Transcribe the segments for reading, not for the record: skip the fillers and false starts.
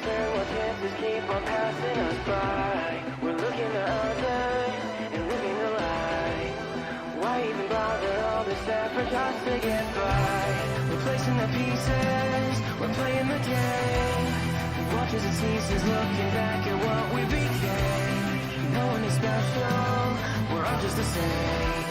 concerned while chances keep on passing us by. We're looking to others and living a lie. Why even bother all this effort just to get by? We're placing the pieces, we're playing the game. Watch as it ceases, looking back at what we became. No one is special, we're all just the same.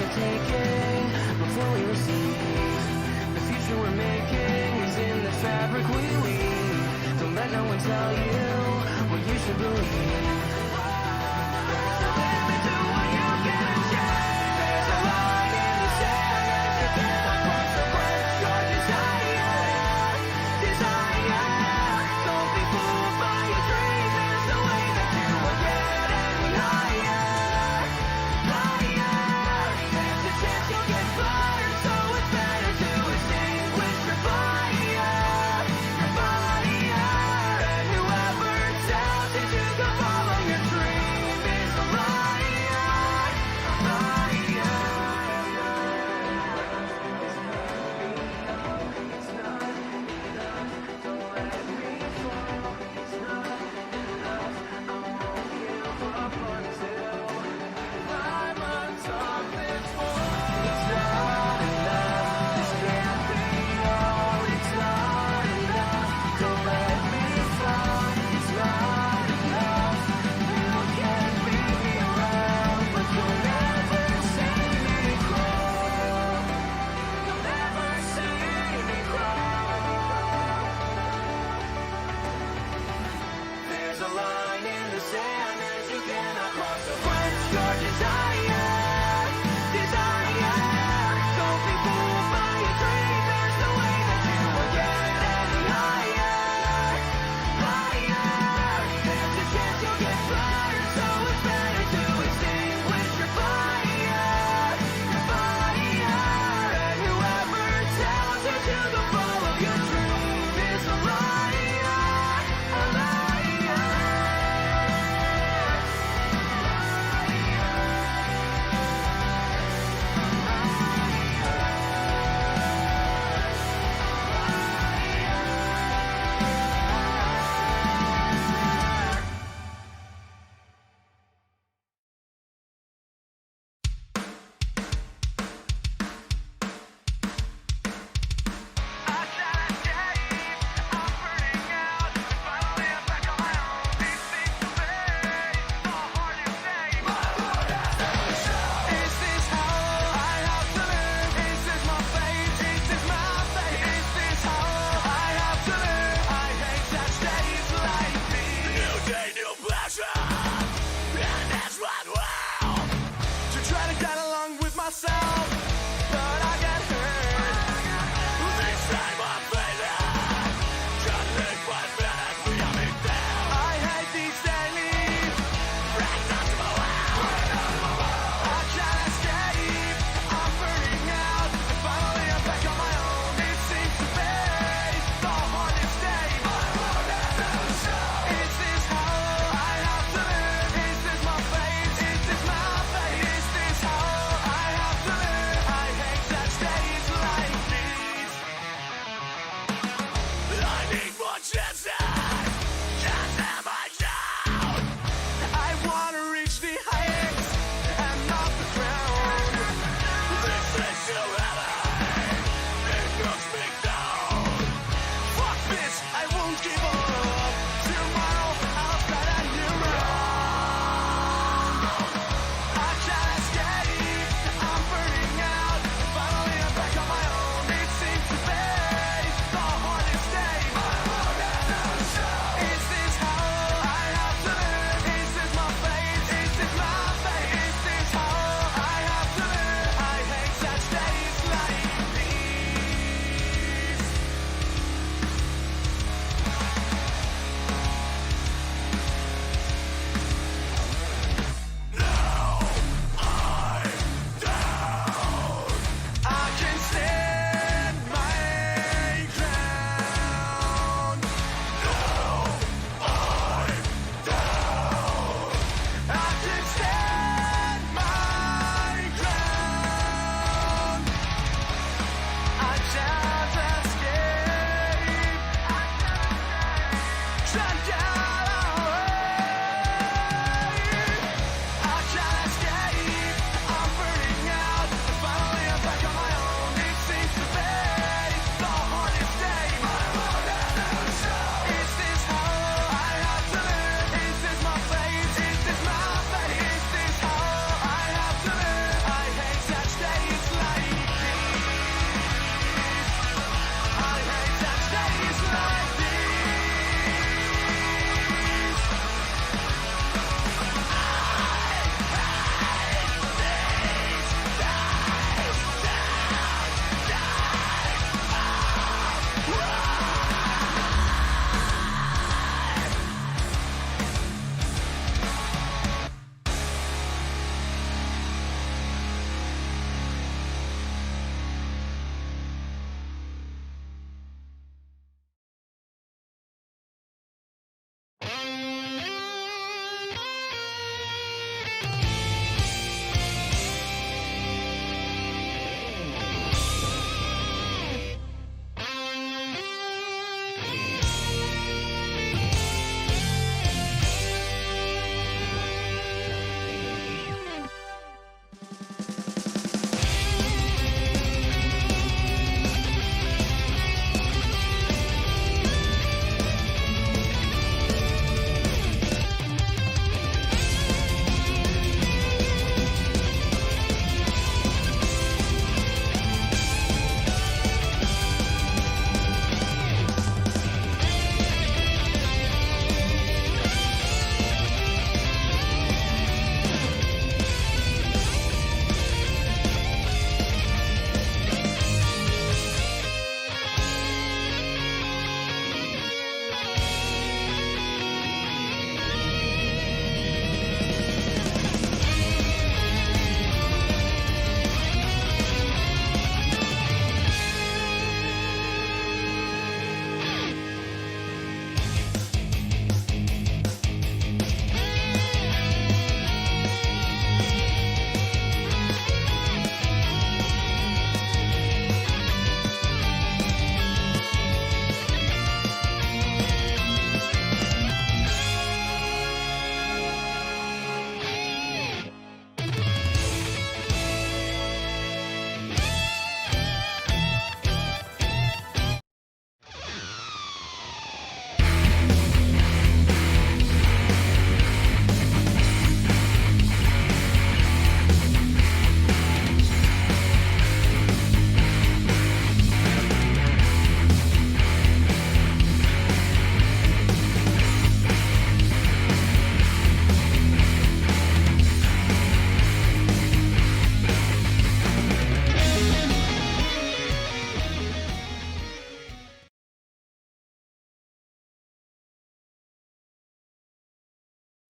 Taking before we receive. The future we're making is in the fabric we weave. Don't let no one tell you what you should believe. There's a limit to what you can achieve. There's a line in the sand that you cannot cross to quench your desire. Don't be fooled by your dreams. There's no way that you will get any higher. You'll get fired, so it's better to extinguish your fire. And whoever tells you to go follow your dream is a liar. It's not enough, don't let me fall. It's not enough, I won't give up until I'm on top this wall. It's not enough, this can't be all. It's not enough, don't let me fall. It's not enough, you can beat me around, but you'll never see me crawl. You'll never see me crawl. There's a line in the sand that you cannot cross to quench your desire. Don't be fooled by your dream. There's no way that you will get any higher. There's a chance you'll get fired, so it's better to extinguish your fire. And whoever tells you to go follow your dream is a liar.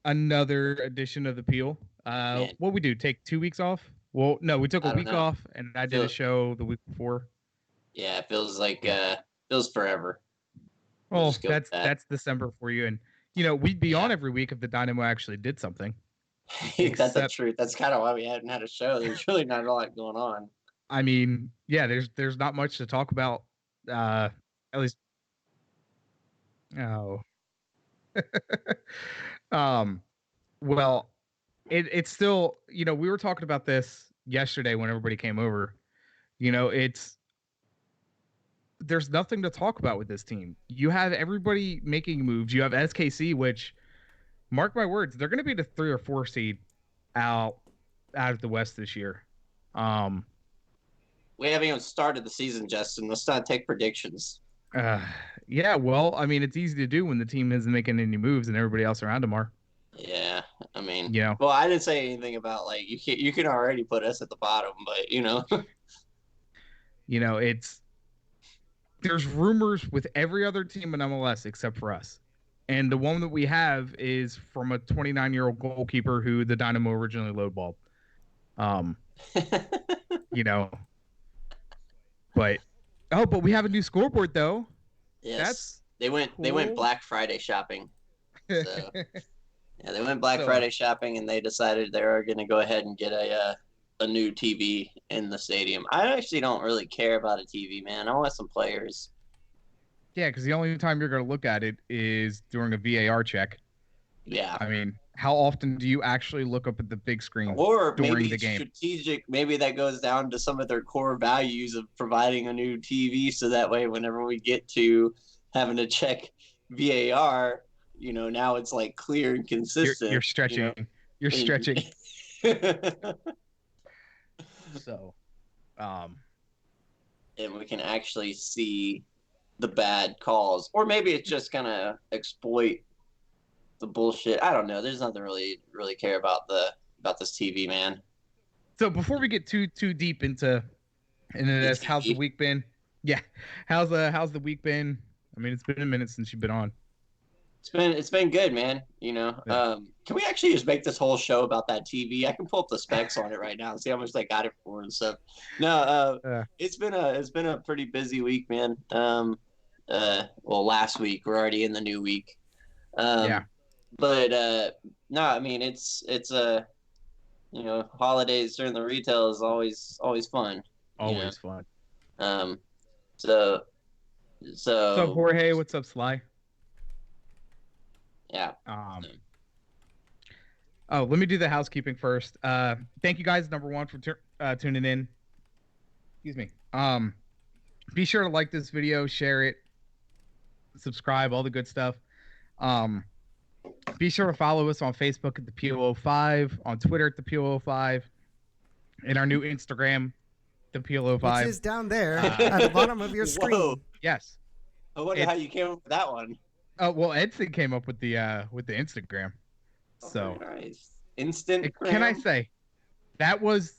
Another edition of the Peel. Man, What we do? Take 2 weeks off? Well, no, we took a I don't week know. off, and I did a Feel show the week before. yeah, it feels like Yeah. feels forever. We'll Well, just go with that. that's December for you, and we'd be on Yeah, every week if the Dynamo actually did something. that's the Except, truth. That's kind of why we hadn't had a show. There's really not a lot going on. I mean, yeah, there's not much to talk about. At least, oh, um, well, it's still, we were talking about this yesterday when everybody came over. It's there's nothing to talk about with this team. You have everybody making moves. You have SKC, which, mark my words, they're going to be the 3 or 4 seed out out of the West this year. Um, We haven't even started the season, Justin. Let's not take predictions. uh, yeah, well, I mean, it's easy to do when the team isn't making any moves and everybody else around them are. Yeah, I mean, You know, well, I didn't say anything about like you can already put us at the bottom, but it's there's rumors with every other team in MLS except for us. And the one that we have is from a 29-year-old goalkeeper who the Dynamo originally lowballed. Um, you know, but but we have a new scoreboard though. yes, That's they went cool. Black Friday shopping. So yeah, they went Black So Friday shopping and they decided they were going to go ahead and get a new TV in the stadium. I actually don't really care about a TV, man. I want some players. yeah, because the only time you're going to look at it is during a VAR check. Yeah. I mean, how often do you actually look up at the big screen Or during maybe the game? strategic, maybe that goes down to some of their core values of providing a new TV so that way whenever we get to having to check VAR, now it's like clear and You're consistent, stretching. You're and, stretching. So, um, and we can actually see the bad calls. Or maybe it's just gonna exploit the bullshit. I don't know. There's nothing really care about this TV, man. so before we get too deep into The this, how's the TV. week been? Yeah, how's the week been? I mean, it's been a minute since you've been on. It's been good, man. Yeah. Can we actually just make this whole show about that TV? I can pull up the specs on it right now and see how much they got it for and stuff. No, Uh, it's been a pretty busy week, man. Well, last week we're already in the new week. yeah, But no, I mean holidays during the retail is always fun. You know, always fun. um, so What's up, so Jorge? What's up, Sly? yeah. Um, oh, let me do the housekeeping first. Thank you guys, number one, for tuning in. Excuse me. Be sure to like this video, share it, subscribe, all the good stuff. Um, be sure to follow us on Facebook at the PO05, on Twitter at the PO05, and our new Instagram, the which PO05. is down there at the bottom of your Whoa! screen. Yes. I wonder how you came up with that one. Oh well, Edson came up with the Instagram. So Very nice. Instant. can I say that was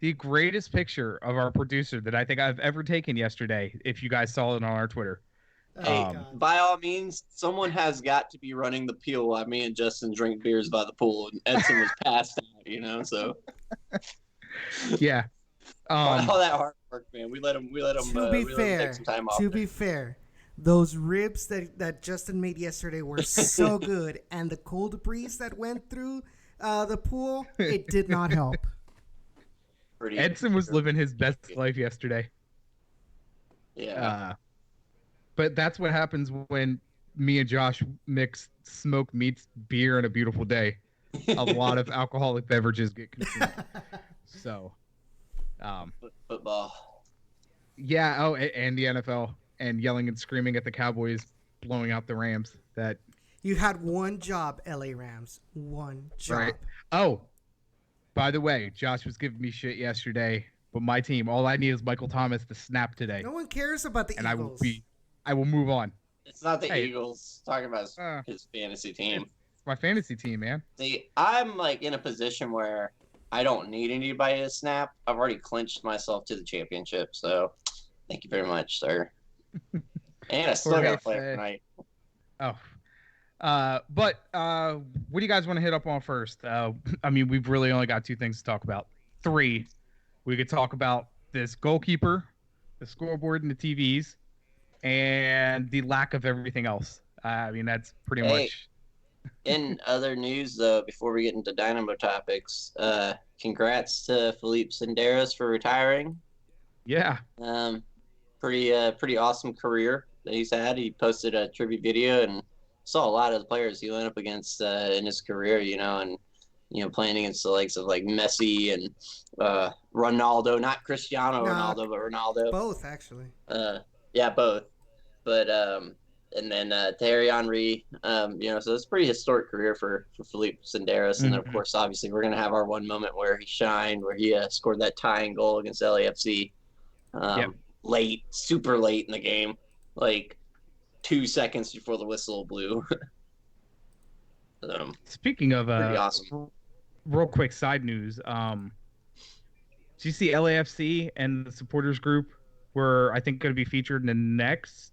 the greatest picture of our producer that I think I've ever taken yesterday. If you guys saw it on our Twitter. Hey, Oh, God. by all means, someone has got to be running the peel while me and Justin drink beers by the pool, and Edson was passed out. So Yeah. all that hard work, man. We let him. To be fair, take some time off. to be fair, those ribs that Justin made yesterday were so good, and the cold breeze that went through the pool, it did not help. Edson was living his best life yesterday. Yeah. But that's what happens when me and Josh mix smoked meats, beer, and a beautiful day. A lot of alcoholic beverages get consumed. So, Football. yeah. Oh, and the NFL, and yelling and screaming at the Cowboys, blowing out the Rams. That You had one job, LA Rams. One job. right. Oh, by the way, Josh was giving me shit yesterday, but my team, all I need is Michael Thomas to snap today, No one cares about the and Eagles. I will move on. It's not the Hey. Eagles. Talking about Uh, his fantasy team. It's my fantasy team, man. See, I'm like in a position where I don't need anybody to snap. I've already clinched myself to the championship, so thank you very much, sir. And I still got to play Jorge, tonight. Oh, But what do you guys want to hit up on first? I mean, we've really only got two things to talk about. Three. We could talk about this goalkeeper, the scoreboard, and the TVs, and the lack of everything else. I mean, that's pretty Hey, much. in other news, though, before we get into Dynamo topics, congrats to Felipe Senderos for retiring. Yeah. Pretty awesome career that he's had. He posted a tribute video and saw a lot of the players he went up against in his career, and playing against the likes of like Messi and Ronaldo, not Cristiano Nah, Ronaldo, but Ronaldo. both actually. Yeah, both. But and then Thierry Henry, so it's a pretty historic career for Felipe Senderos. And then, of course, obviously, we're going to have our one moment where he shined, where he scored that tying goal against LAFC late, super late in the game, like 2 seconds before the whistle blew. Speaking of pretty awesome. Real quick side news. Do you see LAFC and the supporters group were, I think, going to be featured in the next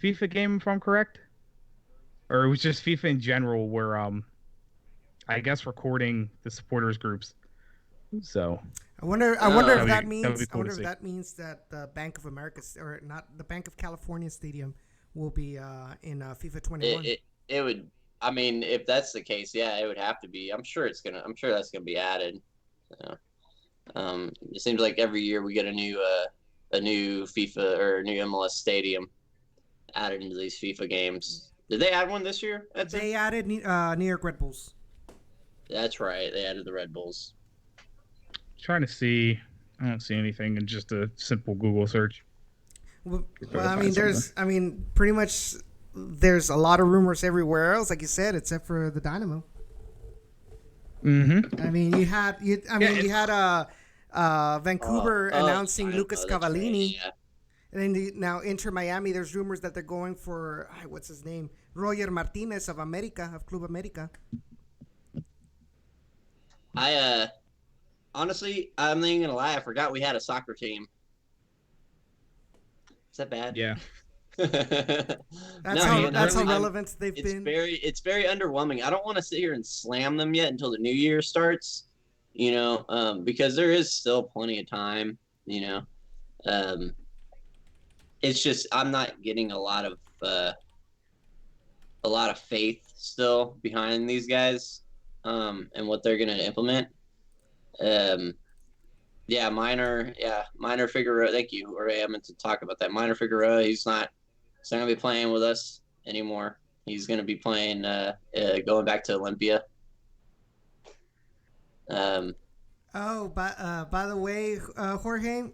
FIFA game, if I'm correct? Or it was just FIFA in general where, I guess, recording the supporters groups. So I wonder if that means that the Bank of America, or not the Bank of California Stadium, will be in FIFA 21. It would. I mean, if that's the case, yeah, it would have to be. I'm sure that's gonna be added. It seems like every year we get a new FIFA or a new MLS stadium added into these FIFA games. Did they add one this year? They added New York Red Bulls. That's right. They added the Red Bulls. Trying to see. I don't see anything in just a simple Google search. Well, I mean, pretty much there's a lot of rumors everywhere else, like you said, except for the Dynamo. Mm-hmm. I mean, you had Vancouver announcing Lucas Cavallini. Yeah. And then now Inter Miami, there's rumors that they're going for, what's his name? Roger Martinez of Club America. Honestly, I'm not even gonna lie. I forgot we had a soccer team. Is that bad? Yeah. That's how relevant they've been. It's very underwhelming. I don't want to sit here and slam them yet until the new year starts. Because there is still plenty of time. It's just I'm not getting a lot of faith still behind these guys, and what they're gonna implement. Minor Figueroa. Thank you, Ray. I meant to talk about that. Minor Figueroa. He's not gonna be playing with us anymore. He's gonna be playing, going back to Olympia. By the way, Jorge,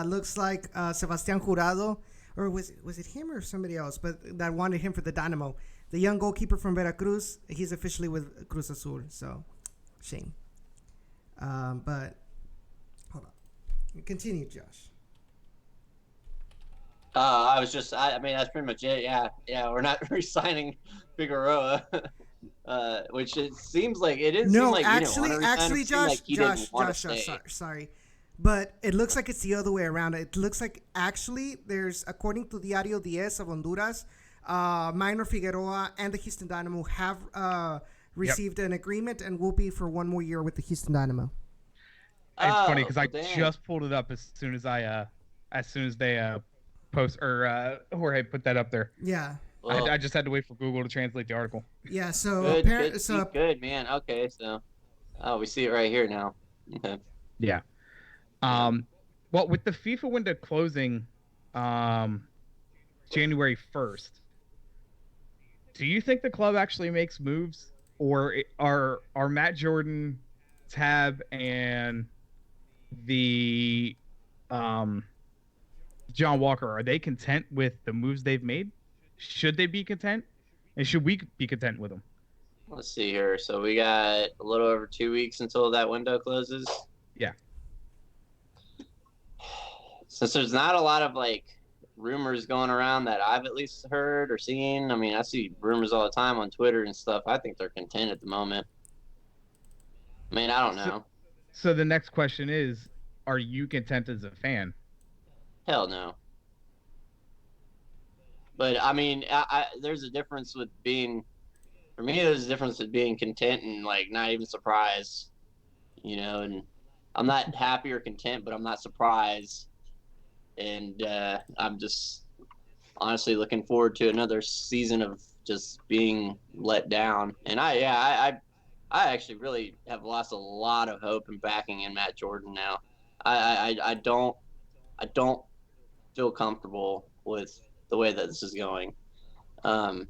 looks like Sebastián Jurado, or was it him or somebody else? But that wanted him for the Dynamo. The young goalkeeper from Veracruz. He's officially with Cruz Azul. So, shame. But hold on. Continue, Josh. I mean, that's pretty much it. Yeah. We're not re-signing Figueroa, which it seems like it didn't seem like actually, Josh, Josh, sorry, but it looks like it's the other way around. It looks like actually there's, according to Diario 10 of Honduras, Minor Figueroa and the Houston Dynamo have received an agreement and will be for one more year with the Houston Dynamo. It's funny because I just pulled it up as soon as they post or Jorge put that up there. Yeah. Well, I just had to wait for Google to translate the article. Yeah. So good, man. Okay, so we see it right here now. Okay. Yeah. Well, with the FIFA window closing, January 1st, do you think the club actually makes moves, or are Matt Jordan, Tab, and the John Walker, are they content with the moves they've made? Should they be content? And should we be content with them? Let's see here. So we got a little over 2 weeks until that window closes. Yeah. Since there's not a lot of rumors going around that I've at least heard or seen. I mean, I see rumors all the time on Twitter and stuff. I think they're content at the moment. I mean, I don't know. So the next question is, are you content as a fan? Hell no. But I mean, there's a difference with being. For me, there's a difference with being content and like not even surprised. And I'm not happy or content, but I'm not surprised, and I'm just honestly looking forward to another season of just being let down. And I actually really have lost a lot of hope and backing in Matt Jordan now. I don't feel comfortable with the way that this is going. Um,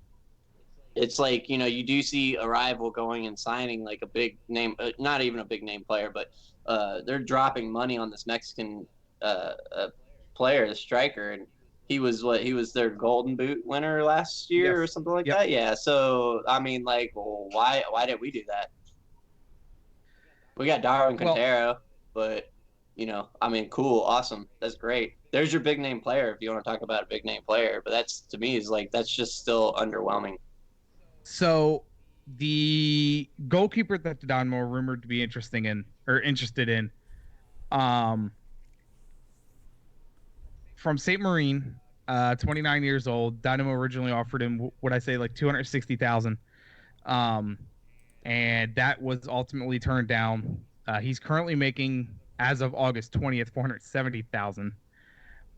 it's like, you do see a rival going and signing like a big name, not even a big name player, but they're dropping money on this Mexican player, the striker, and he was their Golden Boot winner last year or Yes. something like Yep. that. Yeah. So I mean, like, well, why did we do that? We got Darwin Well, Quintero, but I mean, cool, awesome, that's great. There's your big name player if you want to talk about a big name player, but that's to me is like that's just still underwhelming. so the goalkeeper that the Dynamo are rumored to be interested in, um, from Saint Marine, 29 years old. Dynamo originally offered him what I say like 260,000, and that was ultimately turned down. He's currently making, as of August 20th, 470,000.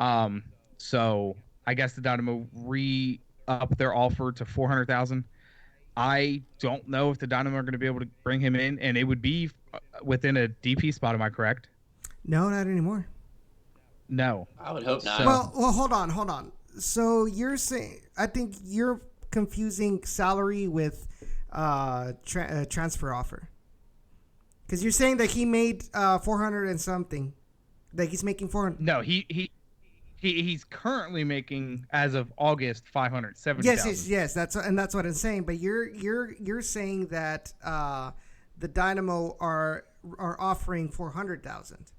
Um, so I guess the Dynamo re-up their offer to 400,000. I don't know if the Dynamo are going to be able to bring him in, and it would be within a DP spot. Am I correct? No, not anymore. No. I would hope not. So- Well, hold on. So you're saying, I think you're confusing salary with transfer offer. Because you're saying that he made 400 and something. Like he's making 400. No, he's currently making, as of August, 570,000. Yes. That's what I'm saying. But you're saying that the Dynamo are offering 400,000.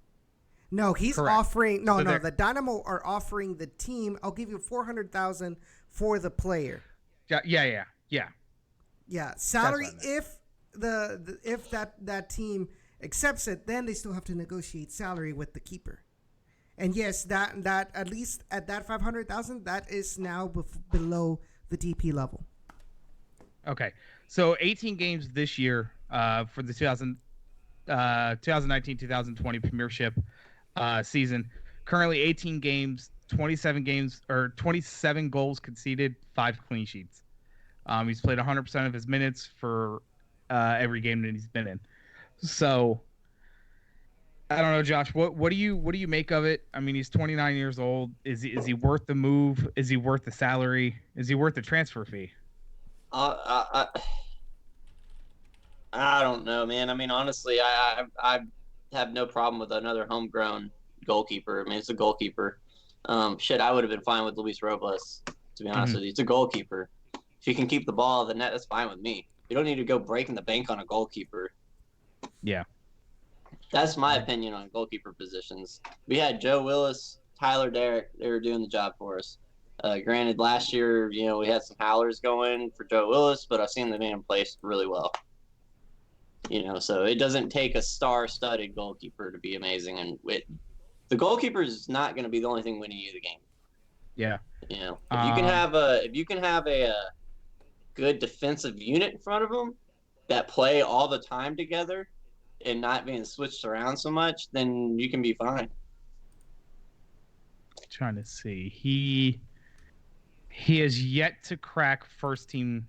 No, he's Correct. offering. No. they're- The Dynamo are offering the team. I'll give you 400,000 for the player. Yeah. Yeah, salary. what I If that team accepts it, then they still have to negotiate salary with the keeper. And yes, that at least at that 500,000, that is now below the DP level. Okay. So 18 games this year for the 2019-2020 Premiership season. Currently 18 games, 27 goals conceded, 5 clean sheets. He's played 100% of his minutes for every game that he's been in. So I don't know, Josh. What do you make of it? I mean, he's 29 years old. Is he worth the move? Is he worth the salary? Is he worth the transfer fee? I don't know, man. I mean, honestly, I have no problem with another homegrown goalkeeper. I mean, it's a goalkeeper. Shit, I would have been fine with Luis Robles, to be honest with you. It's a goalkeeper. If you can keep the ball in the net, that's fine with me. You don't need to go breaking the bank on a goalkeeper. Yeah. That's my opinion on goalkeeper positions. We had Joe Willis, Tyler Derrick. They were doing the job for us. Granted, last year, we had some howlers going for Joe Willis, but I've seen the man play really well. So it doesn't take a star-studded goalkeeper to be amazing. And the goalkeeper is not going to be the only thing winning you the game. Yeah. If you can have a good defensive unit in front of them that play all the time together and not being switched around so much, then you can be fine. Trying to see. He has yet to crack first team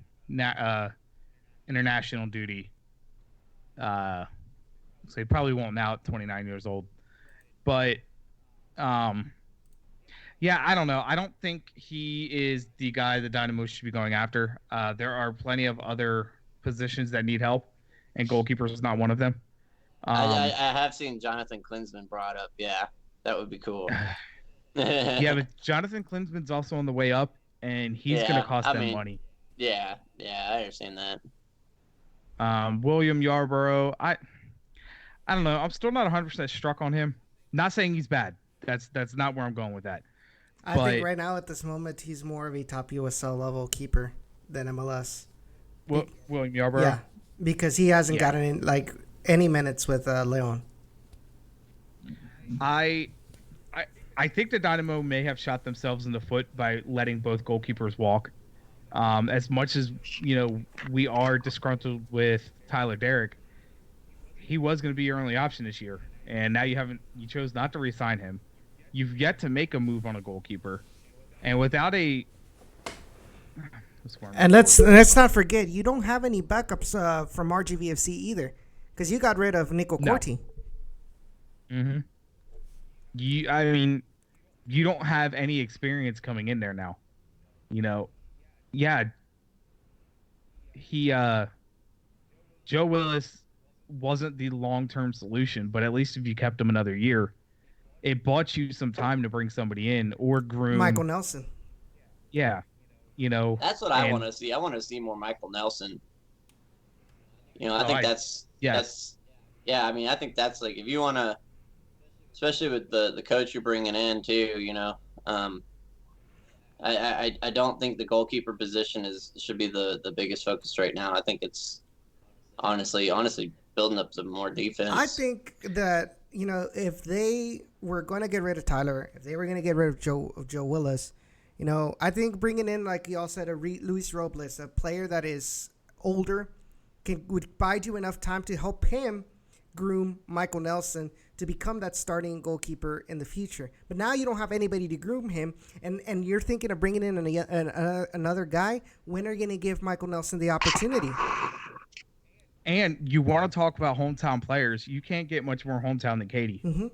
international duty. So he probably won't now at 29 years old. But yeah, I don't know. I don't think he is the guy the Dynamo should be going after. There are plenty of other positions that need help, and goalkeepers is not one of them. I have seen Jonathan Klinsmann brought up. Yeah, that would be cool. Yeah, but Jonathan Klinsman's also on the way up, and he's going to cost them money. Yeah, I understand that. William Yarborough, I don't know. I'm still not 100% struck on him. Not saying he's bad. That's not where I'm going with that. I think right now at this moment he's more of a top USL level keeper than MLS. William Yarborough. Yeah, because he hasn't gotten in any minutes with Leon. I I think the Dynamo may have shot themselves in the foot by letting both goalkeepers walk. As much as we are disgruntled with Tyler Derrick, he was going to be your only option this year, and now you chose not to re-sign him. You've yet to make a move on a goalkeeper, and without a and let's not forget, you don't have any backups from RGVFC either, because you got rid of Nico Corti. Mm-hmm. I mean, you don't have any experience coming in there now. Yeah, Joe Willis wasn't the long-term solution, but at least if you kept him another year, it bought you some time to bring somebody in or groom Michael Nelson. Yeah, That's what I want to see. I want to see more Michael Nelson. I think that's yeah. I mean, I think that's like if you want to, especially with the coach you're bringing in too. I don't think the goalkeeper position should be the biggest focus right now. I think it's honestly building up some more defense. I think that if they were going to get rid of Tyler, if they were going to get rid of Joe Willis, I think bringing in, like y'all said, Luis Robles, a player that is older, would bide you enough time to help him groom Michael Nelson to become that starting goalkeeper in the future. But now you don't have anybody to groom him, and you're thinking of bringing in another guy. When are you going to give Michael Nelson the opportunity? And you want to talk about hometown players? You can't get much more hometown than Katie. Mm-hmm.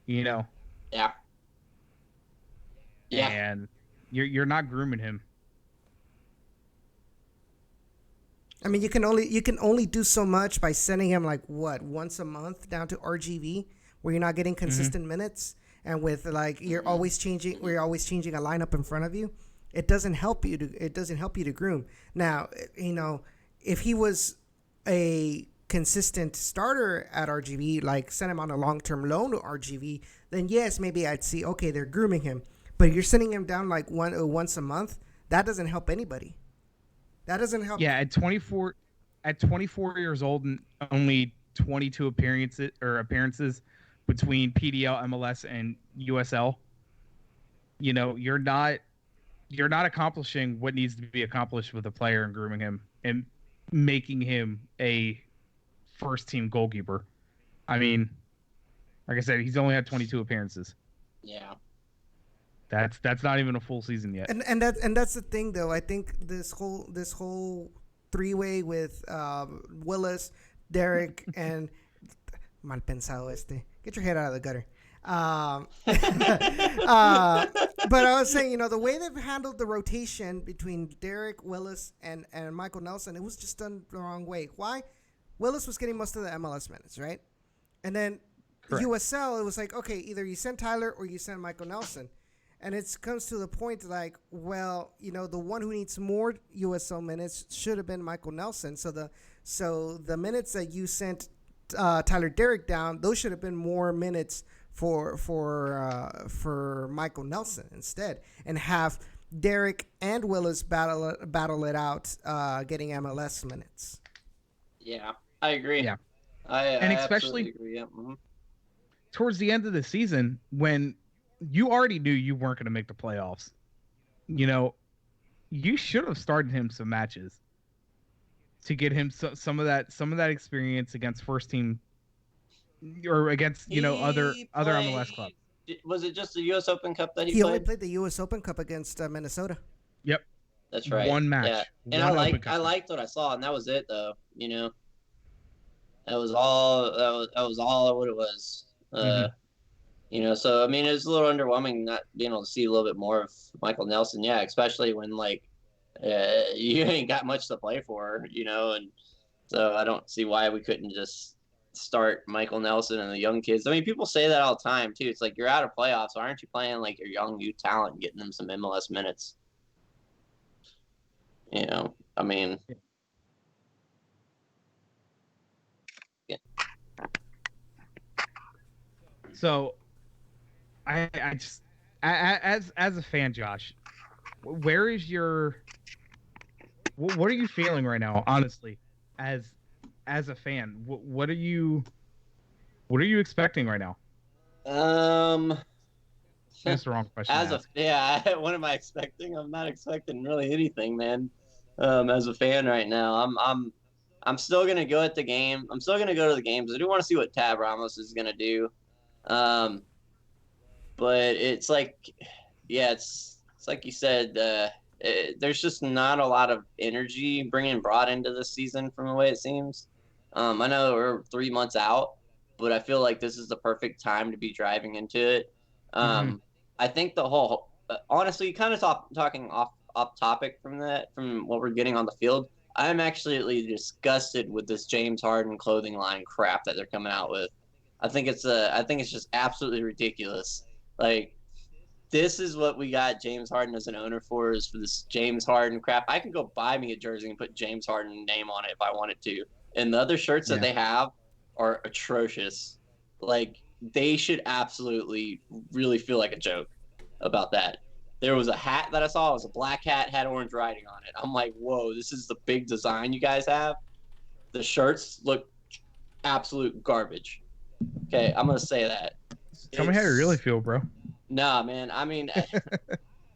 Yeah. Yeah. And you're not grooming him. I mean, you can only do so much by sending him once a month down to RGV, where you're not getting consistent minutes, and with we're always changing a lineup in front of you. It doesn't help you to groom. Now, if he was a consistent starter at RGV, like send him on a long-term loan to RGV, then yes, maybe I'd see, okay, they're grooming him. But you're sending him down once a month. That doesn't help anybody. That doesn't help. Yeah, at 24 years old and only 22 appearances between PDL, MLS, and USL, you're not accomplishing what needs to be accomplished with a player and grooming him and making him a first team goalkeeper. I mean, like I said, he's only had 22 appearances. Yeah. That's not even a full season yet. And that's the thing, though. I think this whole three-way with Willis, Derek, and mal pensado este. Get your head out of the gutter. But I was saying, the way they've handled the rotation between Derek, Willis, and Michael Nelson, it was just done the wrong way. Why? Willis was getting most of the MLS minutes, right? And then Correct. USL, it was like, okay, either you send Tyler or you send Michael Nelson. And it comes to the point the one who needs more USL minutes should have been Michael Nelson. So the minutes that you sent Tyler Derrick down, those should have been more minutes for Michael Nelson instead, and have Derrick and Willis battle it out, getting MLS minutes. Yeah, I agree. Yeah, I especially agree. Yeah. Mm-hmm. Towards the end of the season, when you already knew you weren't going to make the playoffs, you should have started him some matches to get him some of that experience against first team or against other MLS clubs. Was it just the U.S. Open Cup that he He played? only played the U.S. Open Cup against Minnesota. Yep, That's right. One match. Yeah. And I liked what I saw, and that was it, though. That was all what it was. So I mean, it was a little underwhelming not being able to see a little bit more of Michael Nelson. Yeah, especially when you ain't got much to play for, and so I don't see why we couldn't just start Michael Nelson and the young kids. I mean, people say that all the time too. It's like you're out of playoffs. Why aren't you playing your young youth talent and getting them some MLS minutes? I mean. Yeah. So, I just as a fan, Josh, where is your what are you feeling right now? Honestly, as a fan, what are you expecting right now? That's the wrong question to ask. What am I expecting? I'm not expecting really anything, man. As a fan right now, I'm still gonna go at the game. I'm still gonna go to the games. I do want to see what Tab Ramos is gonna do. Um, but it's like, yeah, it's like you said. There's just not a lot of energy being brought into this season from the way it seems. I know we're 3 months out, but I feel like this is the perfect time to be driving into it. I think the whole, honestly, kind of talking off topic from what we're getting on the field. I'm actually disgusted with this James Harden clothing line crap that they're coming out with. I think it's just absolutely ridiculous. Like, this is what we got James Harden as an owner for, is for this James Harden crap. I can go buy me a jersey and put James Harden name on it if I wanted to. And the other shirts that they have are atrocious. Like, they should absolutely really feel like a joke about that. There was a hat that I saw. It was a black hat, had orange writing on it. I'm like, whoa, this is the big design you guys have? The shirts look absolute garbage. Okay, I'm going to say that. Tell me how you really feel, bro. Nah, man. I mean,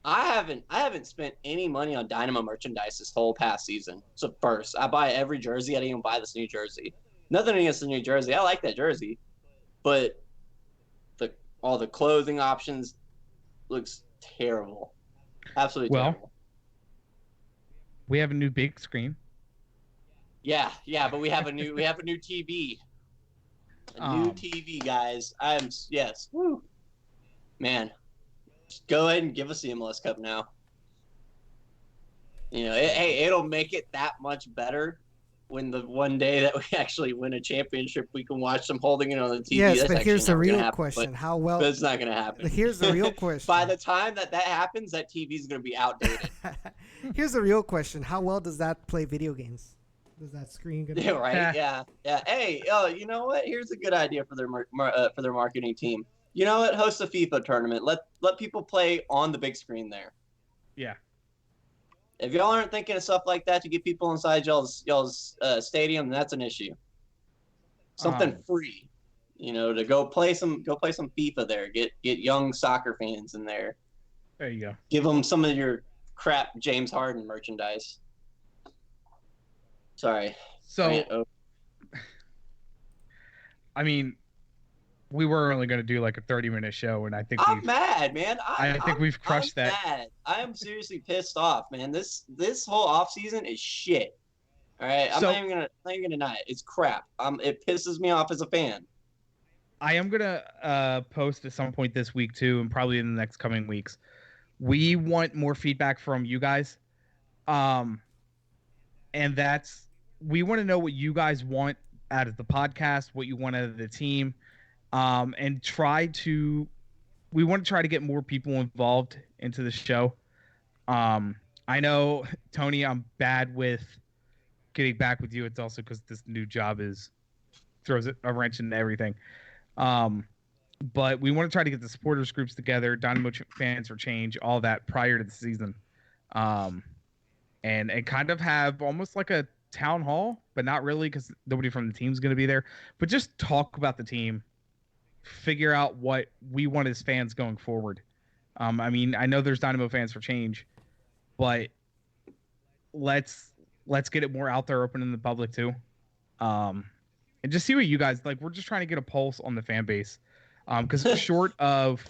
I haven't spent any money on Dynamo merchandise this whole past season. It's a first. I buy every jersey. I didn't even buy this new jersey. Nothing against the new jersey. I like that jersey, but all the clothing options looks terrible. Absolutely terrible. We have a new big screen. Yeah, but we have a new TV. New TV, guys. Yes. Woo. Man, just go ahead and give us the MLS Cup now. You know, it'll make it that much better when the one day that we actually win a championship, we can watch them holding it on the TV. Yes, That's but here's the real question: how well? But it's not going to happen. Here's the real question: by the time that happens, that TV is going to be outdated. Here's the real question: how well does that play video games? Does that screen get? Yeah, right. Yeah. Hey, you know what? Here's a good idea for their marketing team. You know what? Host a FIFA tournament. Let people play on the big screen there. Yeah. If y'all aren't thinking of stuff like that to get people inside y'all's stadium, that's an issue. Something free, you know, to go play some FIFA there. Get young soccer fans in there. There you go. Give them some of your crap James Harden merchandise. Sorry. So, I mean, we were only going to do like a 30-minute show, and I think I'm mad, man. I think we've crushed that. Mad. I am seriously pissed off, man. This whole off season is shit. All right, I'm not even gonna deny it. It's crap. It pisses me off as a fan. I am gonna post at some point this week too, and probably in the next coming weeks. We want more feedback from you guys, and we want to know what you guys want out of the podcast, what you want out of the team. And we want to try to get more people involved into the show. I know, Tony, I'm bad with getting back with you. It's also because this new job throws a wrench into everything. But we want to try to get the supporters groups together, Dynamo fans for change, all that prior to the season. And kind of have almost like a town hall, but not really, because nobody from the team's going to be there. But just talk about the team. Figure out what we want as fans going forward. I mean, I know there's Dynamo fans for change, but let's get it more out there, open in the public too, and just see what you guys like. We're just trying to get a pulse on the fan base, because short of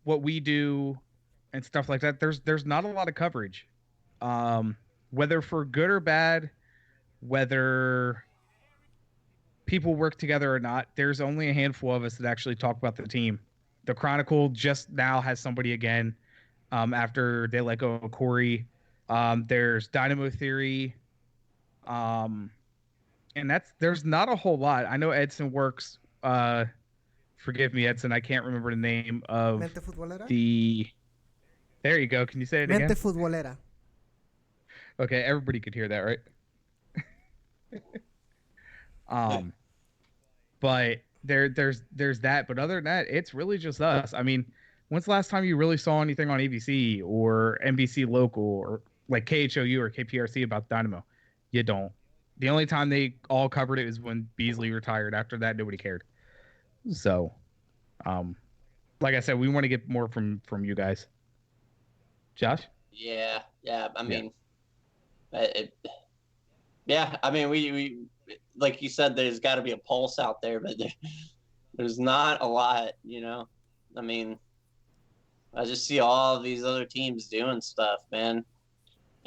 what we do and stuff like that, there's not a lot of coverage, whether for good or bad, whether people work together or not. There's only a handful of us that actually talk about the team. The Chronicle just now has somebody again, after they let go of Corey. There's Dynamo Theory, and there's not a whole lot. I know Edson works. Forgive me, Edson. I can't remember the name of Mente Futbolera? There you go. Can you say it again? Mente Futbolera. Okay, everybody could hear that, right? But there's that. But other than that, it's really just us. I mean, when's the last time you really saw anything on ABC or NBC Local or like KHOU or KPRC about Dynamo? You don't. The only time they all covered it was when Beasley retired. After that, nobody cared. So, like I said, we want to get more from you guys. Josh? Yeah. I mean, yeah. I mean, we like you said, there's got to be a pulse out there, but there's not a lot. I mean, I just see all of these other teams doing stuff, man.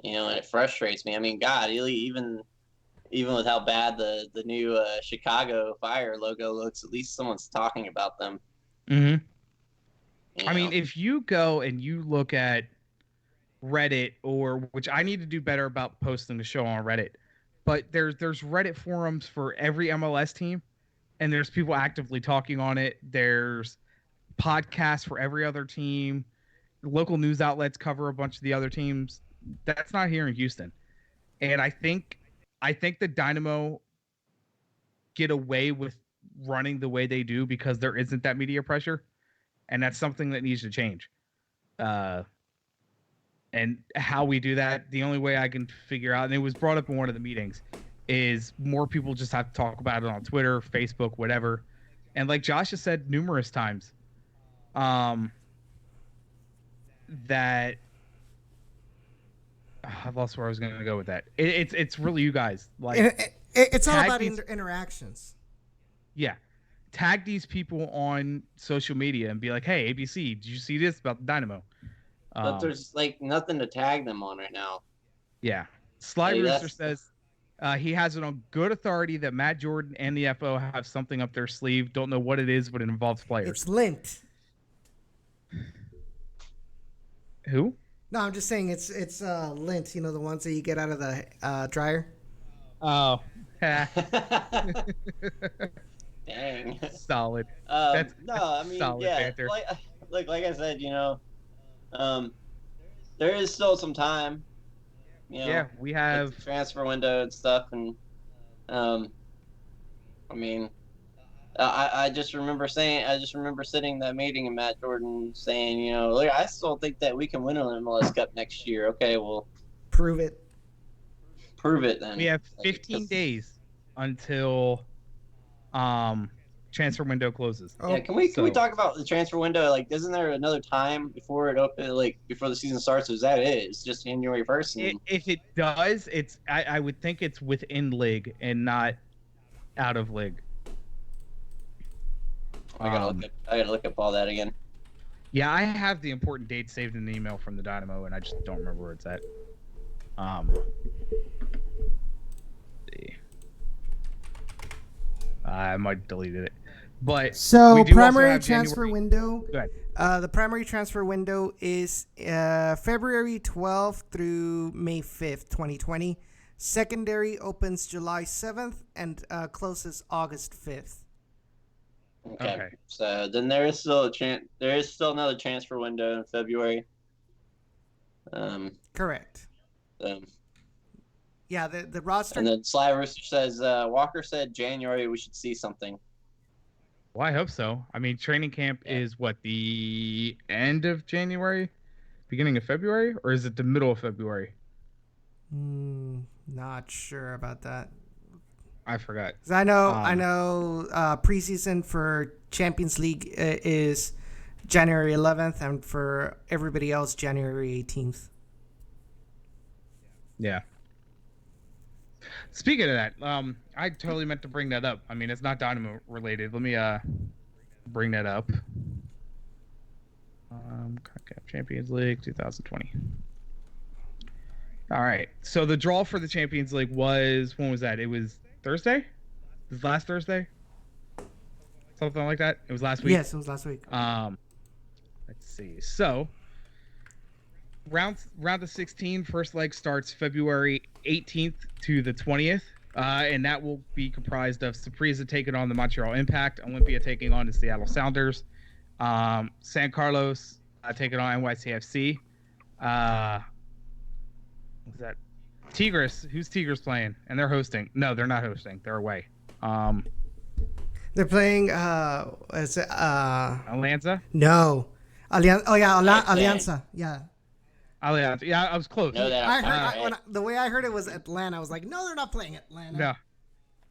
And it frustrates me. I mean, God, even with how bad the new Chicago Fire logo looks, at least someone's talking about them. Mm-hmm. You I mean, know? if you go and you look at Reddit, or which I need to do better about posting the show on Reddit, but there's Reddit forums for every MLS team, and there's people actively talking on it. There's podcasts for every other team. Local news outlets cover a bunch of the other teams. That's not here in Houston, and I think the Dynamo get away with running the way they do because there isn't that media pressure, and that's something that needs to change. And how we do that, the only way I can figure out, and it was brought up in one of the meetings, is more people just have to talk about it on Twitter, Facebook, whatever. And like Josh has said numerous times, that I lost where I was going to go with that. It's really you guys. Like, It's all tag about these- interactions. yeah, tag these people on social media and be like, "Hey, ABC, did you see this about the Dynamo?" But there's like nothing to tag them on right now. Yeah. Sly Hey, Rooster that's- says he has it on good authority that Matt Jordan and the FO have something up their sleeve. Don't know what it is, but it involves players. It's lint. Who? No, I'm just saying it's lint. You know, the ones that you get out of the dryer. Oh, Dang. solid. That's No, I mean, solid yeah, banter. like I said, there is still some time. Yeah, we with have. the transfer window and stuff, and I mean, I just remember sitting in that meeting and Matt Jordan saying, look, I still think that we can win an MLS Cup next year. Okay, well, Prove it. prove it then. We have Like, 15 'cause- days until transfer window closes. Oh, Yeah, can we So- talk about the transfer window? Like, isn't there another time before it open? Like before the season starts? Is that it? It's just January 1st. If it does, I would think it's within league and not out of league. I gotta look up all that again. Yeah, I have the important date saved in the email from the Dynamo, and I just don't remember where it's at. See. I might have deleted it, but So we do also primary have transfer January- window. Go ahead. The primary transfer window is February 12th through May 5th, 2020. Secondary opens July 7th and closes August 5th. Okay. So then there is still another transfer window in February. Correct. Um, Yeah, the roster. and then Sly Rooster says Walker said January we should see something. Well, I hope so. I mean, training camp Yeah. is what, the end of January, beginning of February, or is it the middle of February? Not sure about that. I forgot. 'Cause I know preseason for Champions League is January 11th, and for everybody else, January 18th. Yeah. Speaking of that, I totally meant to bring that up. I mean, it's not Dynamo related. Let me bring that up. CONCACAF Champions League 2020. All right. So the draw for the Champions League was, when was that? It was Thursday? It was last Thursday? Something like that? It was last week? Yes, it was last week. Let's see. So round of 16, first leg starts February 18th to the 20th, and that will be comprised of Saprissa taking on the Montreal Impact, Olympia taking on the Seattle Sounders, San Carlos taking on NYCFC. What's that? Tigres. Who's Tigres playing? And they're hosting. No, they're not hosting. They're away. They're playing. Is it, Alianza. no, Alianza. Oh yeah, Okay. Alianza. Yeah. Alianza. Yeah, I was close. Know that I off heard the top, the way I heard it was Atlanta. I was like, no, they're not playing Atlanta.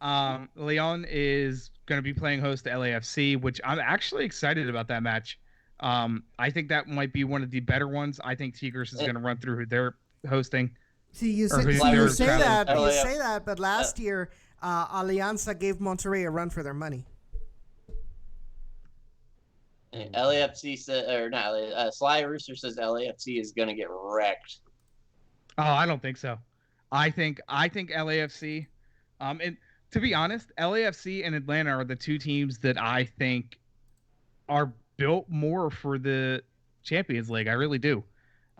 No. Leon is going to be playing host to LAFC, which I'm actually excited about that match. I think that might be one of the better ones. I think Tigres is going to run through who they're hosting. See, you Or say, who see, you they're say traveling that, to. you say that, but last year, Alianza gave Monterrey a run for their money. LAFC said, or not, Sly Rooster says LAFC is going to get wrecked. Oh, I don't think so. I think LAFC. And to be honest, LAFC and Atlanta are the two teams that I think are built more for the Champions League. I really do.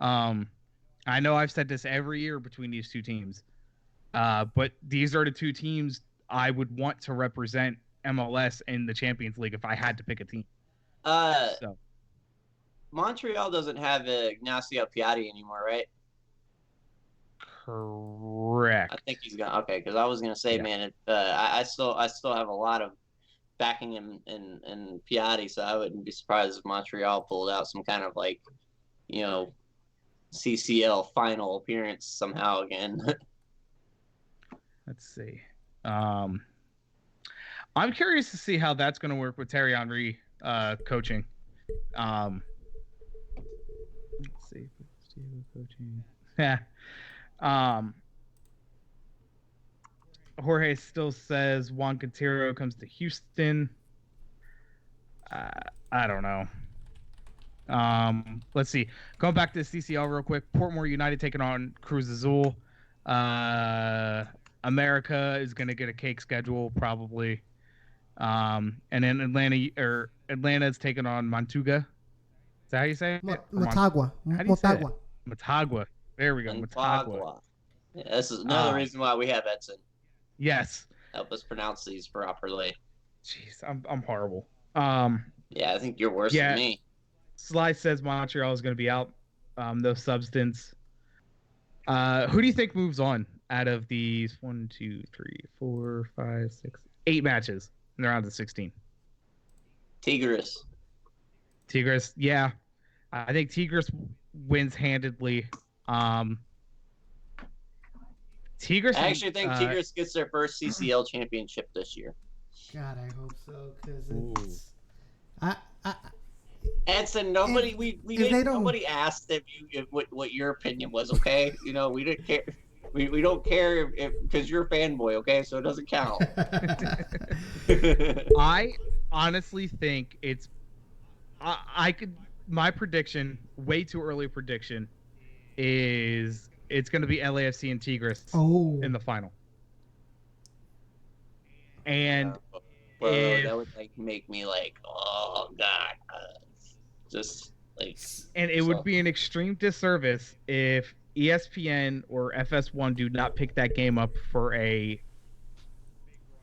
I know I've said this every year between these two teams, but these are the two teams I would want to represent MLS in the Champions League if I had to pick a team. So. Montreal doesn't have Ignacio Piatti anymore, right? Correct. I think he's gone. Okay, because I was gonna say, man, I still have a lot of backing him in Piatti, so I wouldn't be surprised if Montreal pulled out some kind of like, CCL final appearance somehow again. Let's see. I'm curious to see how that's going to work with Thierry Henry coaching. Let's see. Coaching. Yeah. Jorge still says Juan Quintero comes to Houston. I don't know. Let's see. Going back to the CCL real quick. Portmore United taking on Cruz Azul. America is going to get a cake schedule probably. And then Atlanta's taking on Montauga. Is that how you say it? Motagua. How do you say it? Motagua. There we go. Motagua. Yeah, this is another reason why we have Edson. Yes. Help us pronounce these properly. Jeez, I'm horrible. Yeah, I think you're worse than me. Sly says Montreal is going to be out. No substance. Who do you think moves on out of these 1, 2, 3, 4, 5, 6, 8 matches in the round of 16? Tigres, yeah. I think Tigres wins handedly. Tigres. I actually think Tigres gets their first CCL championship this year. God, I hope so, because it's... Edson, nobody asked what your opinion was. Okay, we didn't care. We don't care because you're a fanboy. Okay, so it doesn't count. I honestly think it's. My prediction, way too early prediction, is it's going to be LAFC and Tigres in the final. And that would make me oh god, just like. And it would be an extreme disservice if ESPN or FS1 do not pick that game up for a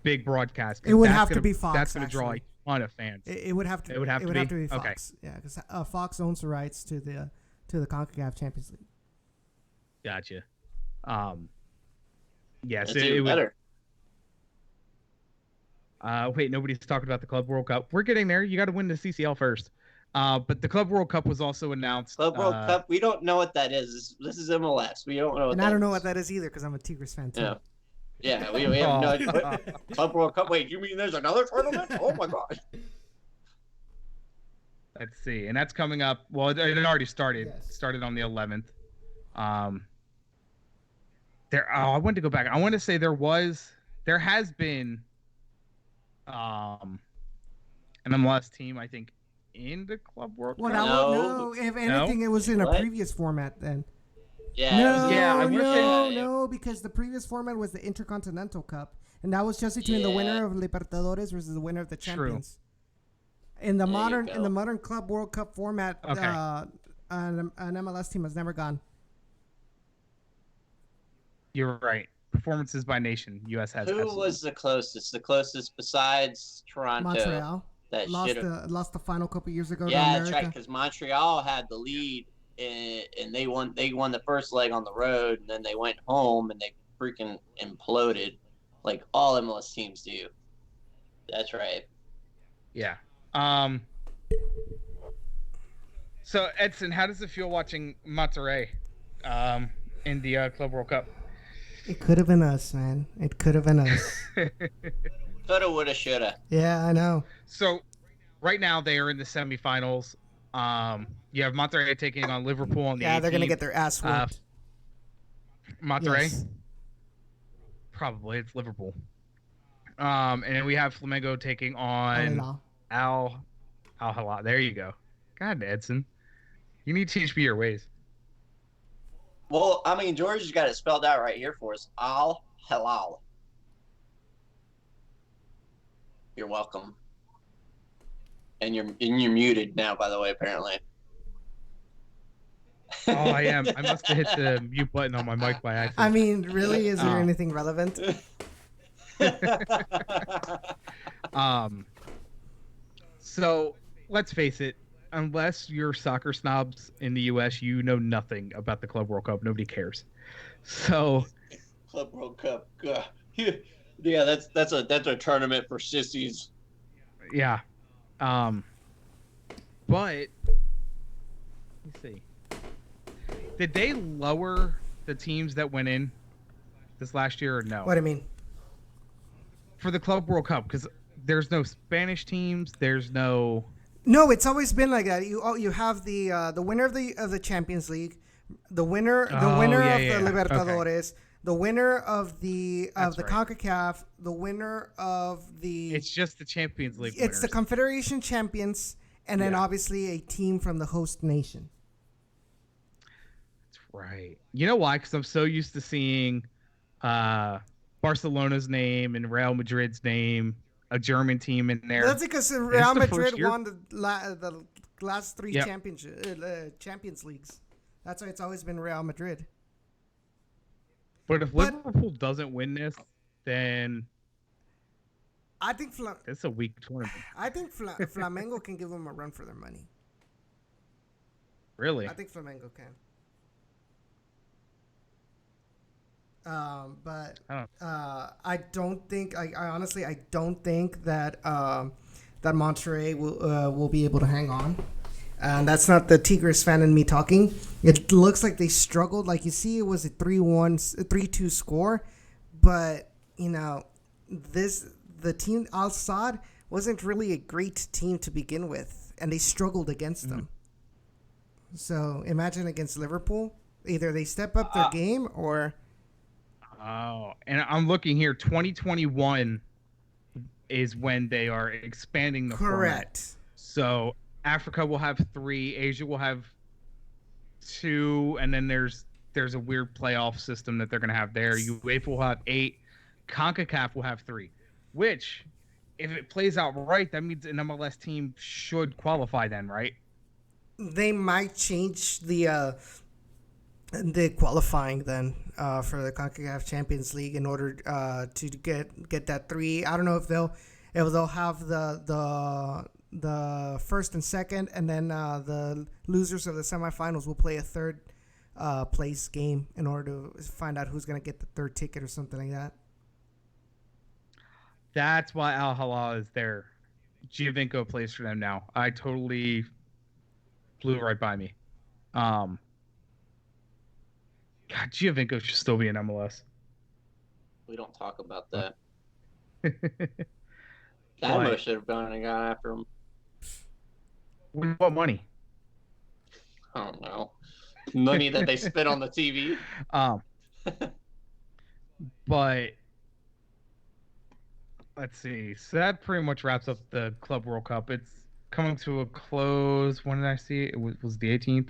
big broadcast. It would have to be Fox. That's going to draw a ton of fans. It would have to. It would have to be Fox. Okay. Yeah, because Fox owns the rights to the CONCACAF Champions League. Gotcha. Yes, it's even better. Wait, nobody's talking about the Club World Cup. We're getting there. You got to win the CCL first. But the Club World Cup was also announced. Club World Cup, we don't know what that is. This is MLS. We don't know what and I don't know what that is either because I'm a Tigres fan too. Yeah, we have no idea. Club World Cup. Wait, you mean there's another tournament? Oh my gosh. Let's see, and that's coming up. Well, it already started. Yes. Started on the 11th. I wanted to go back. I want to say there has been, an MLS team, I think, in the Club World Cup. No. If anything, it was in a previous format then. Yeah. No, because the previous format was the Intercontinental Cup, and that was just between the winner of Libertadores versus the winner of the Champions. True. In the modern Club World Cup format, an MLS team has never gone. You're right. Performances by nation, U.S. has. Who was the closest? The closest besides Toronto. Montreal. That lost the final couple years ago. Yeah, that's right. Because Montreal had the lead, and they won. They won the first leg on the road, and then they went home and they freaking imploded, like all MLS teams do. That's right. Yeah. So Edson, how does it feel watching Monterrey in the Club World Cup? It could have been us, man. It could have been us. Coulda, woulda, shoulda. Yeah, I know. So right now they are in the semifinals. You have Monterrey taking on Liverpool on the 18th. Yeah, they're gonna get their ass whooped. Monterrey, Yes. probably it's Liverpool. And then we have Flamengo taking on Al Al Hilal. There you go. God, Edson, you need to teach me your ways. Well, I mean, George's got it spelled out right here for us. Al Halal. You're welcome. And you're muted now, by the way, apparently. Oh, I am. I must have hit the mute button on my mic by accident. I mean, really, is there anything relevant? So let's face it. Unless you're soccer snobs in the U.S., you know nothing about the Club World Cup. Nobody cares. So, Club World Cup. Yeah, that's a tournament for sissies. Yeah. But let me see. Did they lower the teams that went in this last year or no? What do you mean? For the Club World Cup, because there's no Spanish teams. There's no. No, it's always been like that. You have the winner of the Champions League, the winner of the Libertadores, the winner of the CONCACAF, the winner of the. It's just the Champions League. It's winners. the Confederation champions, and then obviously a team from the host nation. That's right. You know why? Because I'm so used to seeing Barcelona's name and Real Madrid's name. A German team in there. That's because Real Madrid won the last three Champions Leagues. That's why it's always been Real Madrid. But if Liverpool doesn't win this, then I think it's a weak tournament. I think Flamengo can give them a run for their money. Really? I think Flamengo can. But I don't think. I honestly, I don't think that that Monterrey will be able to hang on. And that's not the Tigres fan in me talking. It looks like they struggled. Like you see, it was a 3-2 score, but you know, the team Al Sadd wasn't really a great team to begin with, and they struggled against them. So imagine against Liverpool, either they step up their game or. Oh, and I'm looking here. 2021 is when they are expanding the Correct. format. So Africa will have 3, Asia will have 2, and then there's a weird playoff system that they're going to have there. UEFA will have 8, CONCACAF will have 3. Which, if it plays out right, that means an MLS team should qualify then, right? They might change the qualifying then for the CONCACAF Champions League in order to get that 3. I don't know if they'll have the first and second, and then the losers of the semifinals will play a third place game in order to find out who's gonna get the third ticket or something like that. That's why Al Hilal is there. Giovinco plays for them now. I totally flew right by me. God, Giovinco should still be in MLS. We don't talk about that. Dynamo should have gone and got after him. With what money? I don't know. Money that they spent on the TV. But let's see. So that pretty much wraps up the Club World Cup. It's coming to a close. When did I see it? It was the 18th.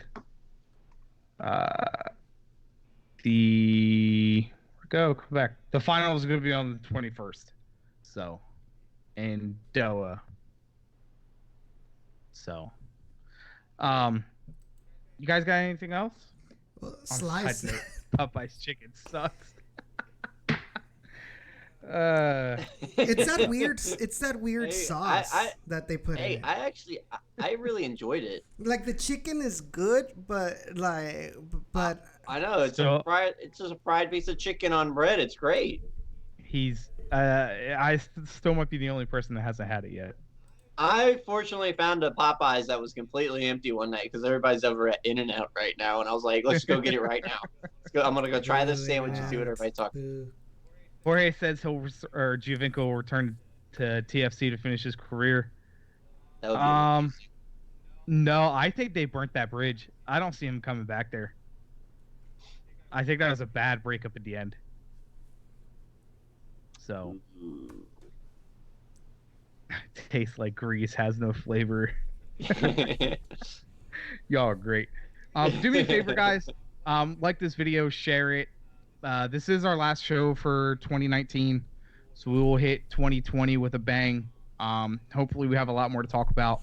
Come back. The final is going to be on the 21st. So, in Doha. So, you guys got anything else? Well, slice. Popeye's chicken sucks. It's that weird sauce that they put in it. I really enjoyed it. Like the chicken is good, but I know it's just a fried piece of chicken on bread. It's great. I still might be the only person that hasn't had it yet. I fortunately found a Popeyes that was completely empty one night because everybody's over at In-N-Out right now, and I was like, let's go get it right now. Let's go. I'm gonna go try this Boo, sandwich and see what yeah. everybody talks. Boo. Jorge says Giovinco will return to TFC to finish his career. That would be amazing. No, I think they burnt that bridge. I don't see him coming back there. I think that was a bad breakup at the end. So, tastes like grease, has no flavor. Y'all are great. Do me a favor, guys. Like this video, share it. This is our last show for 2019, so we will hit 2020 with a bang. Hopefully, we have a lot more to talk about.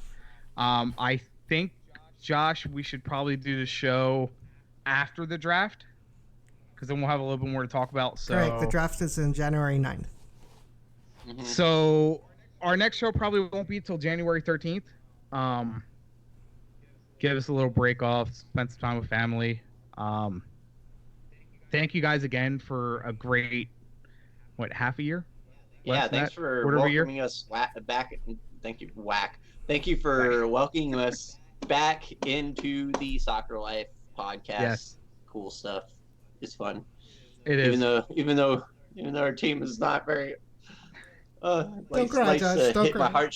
I think, Josh, we should probably do the show after the draft, because then we'll have a little bit more to talk about. So, Correct. The draft is in January 9th. So our next show probably won't be till January 13th. Give us a little break off, spend some time with family. Thank you guys again for a great, half a year? Yeah, Less than thanks that? for Quarter of a year? welcoming us back. Thank you, Thank you for welcoming us back into the Soccer Life podcast. Yes. Cool stuff. It's fun. It is. Even though our team is not very Don't cry, Josh. Don't cry.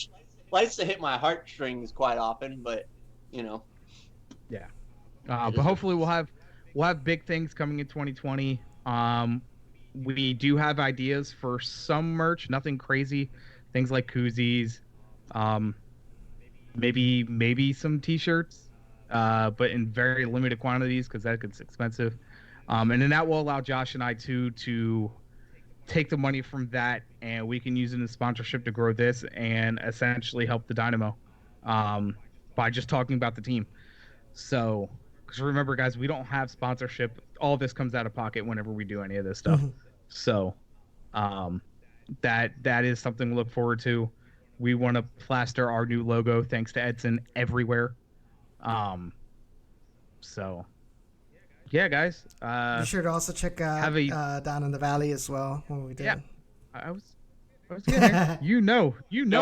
Likes to hit my heartstrings quite often, but you know. Yeah. But hopefully we'll have big things coming in 2020. We do have ideas for some merch, nothing crazy, things like koozies, maybe some t-shirts, but in very limited quantities because that gets expensive. And then that will allow Josh and I to take the money from that and we can use it in sponsorship to grow this and essentially help the Dynamo by just talking about the team. So, because remember, guys, we don't have sponsorship. All this comes out of pocket whenever we do any of this stuff. So, that is something to look forward to. We want to plaster our new logo, thanks to Edson, everywhere. So, yeah, guys. Be sure to also check out Down in the Valley as well when we do. Yeah, I was getting there. you know,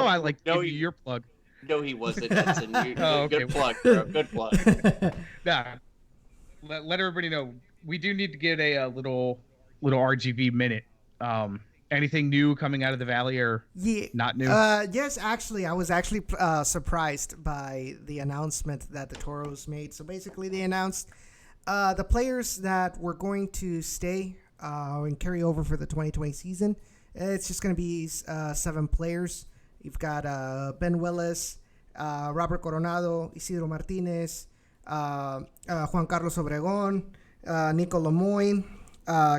I like to give you your plug. No, he wasn't. Edson. Okay. Good plug, bro. Good plug. Yeah. Let everybody know we do need to get a little RGV minute. Anything new coming out of the Valley or not new? Yes, actually, I was surprised by the announcement that the Toros made. So basically, they announced the players that were going to stay and carry over for the 2020 season. It's just going to be 7 players. You've got Ben Willis, Robert Coronado, Isidro Martinez, Juan Carlos Obregón, Nico Lemoyne,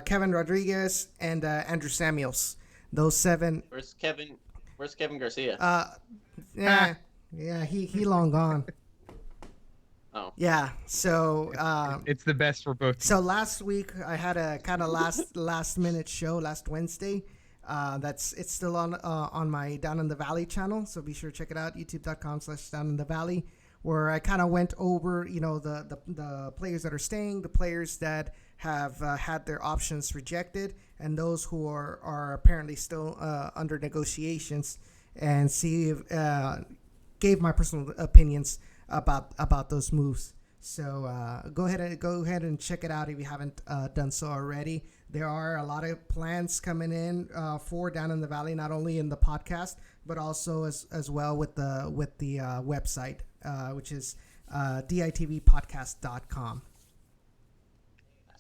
Kevin Rodriguez, and Andrew Samuels. Those 7. Where's Kevin Garcia? He long gone. Oh. Yeah, so it's the best for both. So last week I had a kind of last minute show last Wednesday. It's still on my Down in the Valley channel, so be sure to check it out, youtube.com/Down in the Valley, where I kind of went over, the players that are staying, the players that have had their options rejected, and those who are apparently still under negotiations, and gave my personal opinions about those moves. So go ahead and check it out if you haven't done so already. There are a lot of plans coming in for Down in the Valley, not only in the podcast but also as well with the website, which is ditvpodcast.com.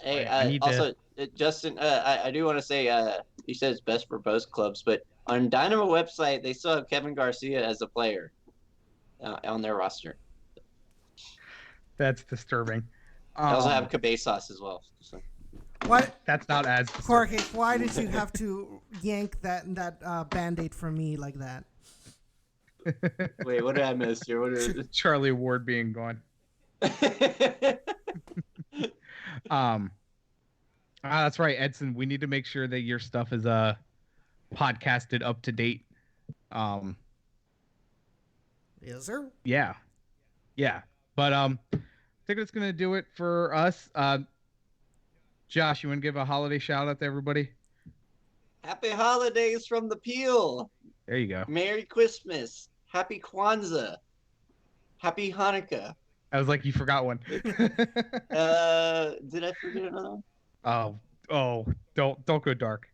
Hey, Justin, I do want to say you said it's best for both clubs, but on Dynamo website they still have Kevin Garcia as a player on their roster. That's disturbing. They also have Cabezas as well. So. What? That's not as Jorge, why did you have to yank that Band-Aid from me like that? Wait, what did I miss here? What is Charlie Ward being gone? That's right, Edson. We need to make sure that your stuff is podcasted up to date. Yes, sir. Yeah. But I think that's gonna do it for us. Josh, you want to give a holiday shout out to everybody? Happy holidays from the Peel. There you go. Merry Christmas. Happy Kwanzaa. Happy Hanukkah. I was like, you forgot one. Did I forget another one? Oh, don't go dark.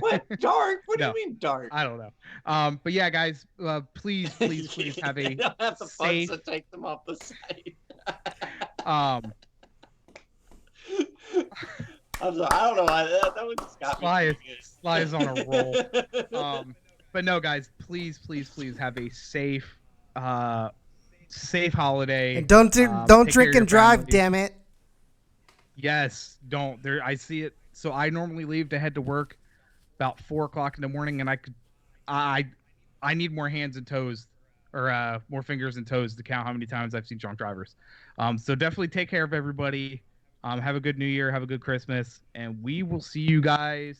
What dark? What No. do you mean dark? I don't know. But yeah, guys, please have You a don't have the funds safe. to take them off the site. Um, I'm sorry, I don't know why that one just got me. Sly is on a roll. But no, guys, please have a safe holiday. And don't don't Take care drink of your and drive, families. damn it. Yes, don't. There, I see it. So I normally leave to head to work about 4 o'clock in the morning, and I need more hands and toes, or more fingers and toes to count how many times I've seen drunk drivers. So definitely take care of everybody. Have a good New Year, have a good Christmas, and we will see you guys.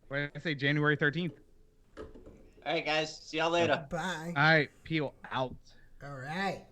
What did I say? January 13th. All right, guys. See y'all later. Bye. All right, Peel out. All right.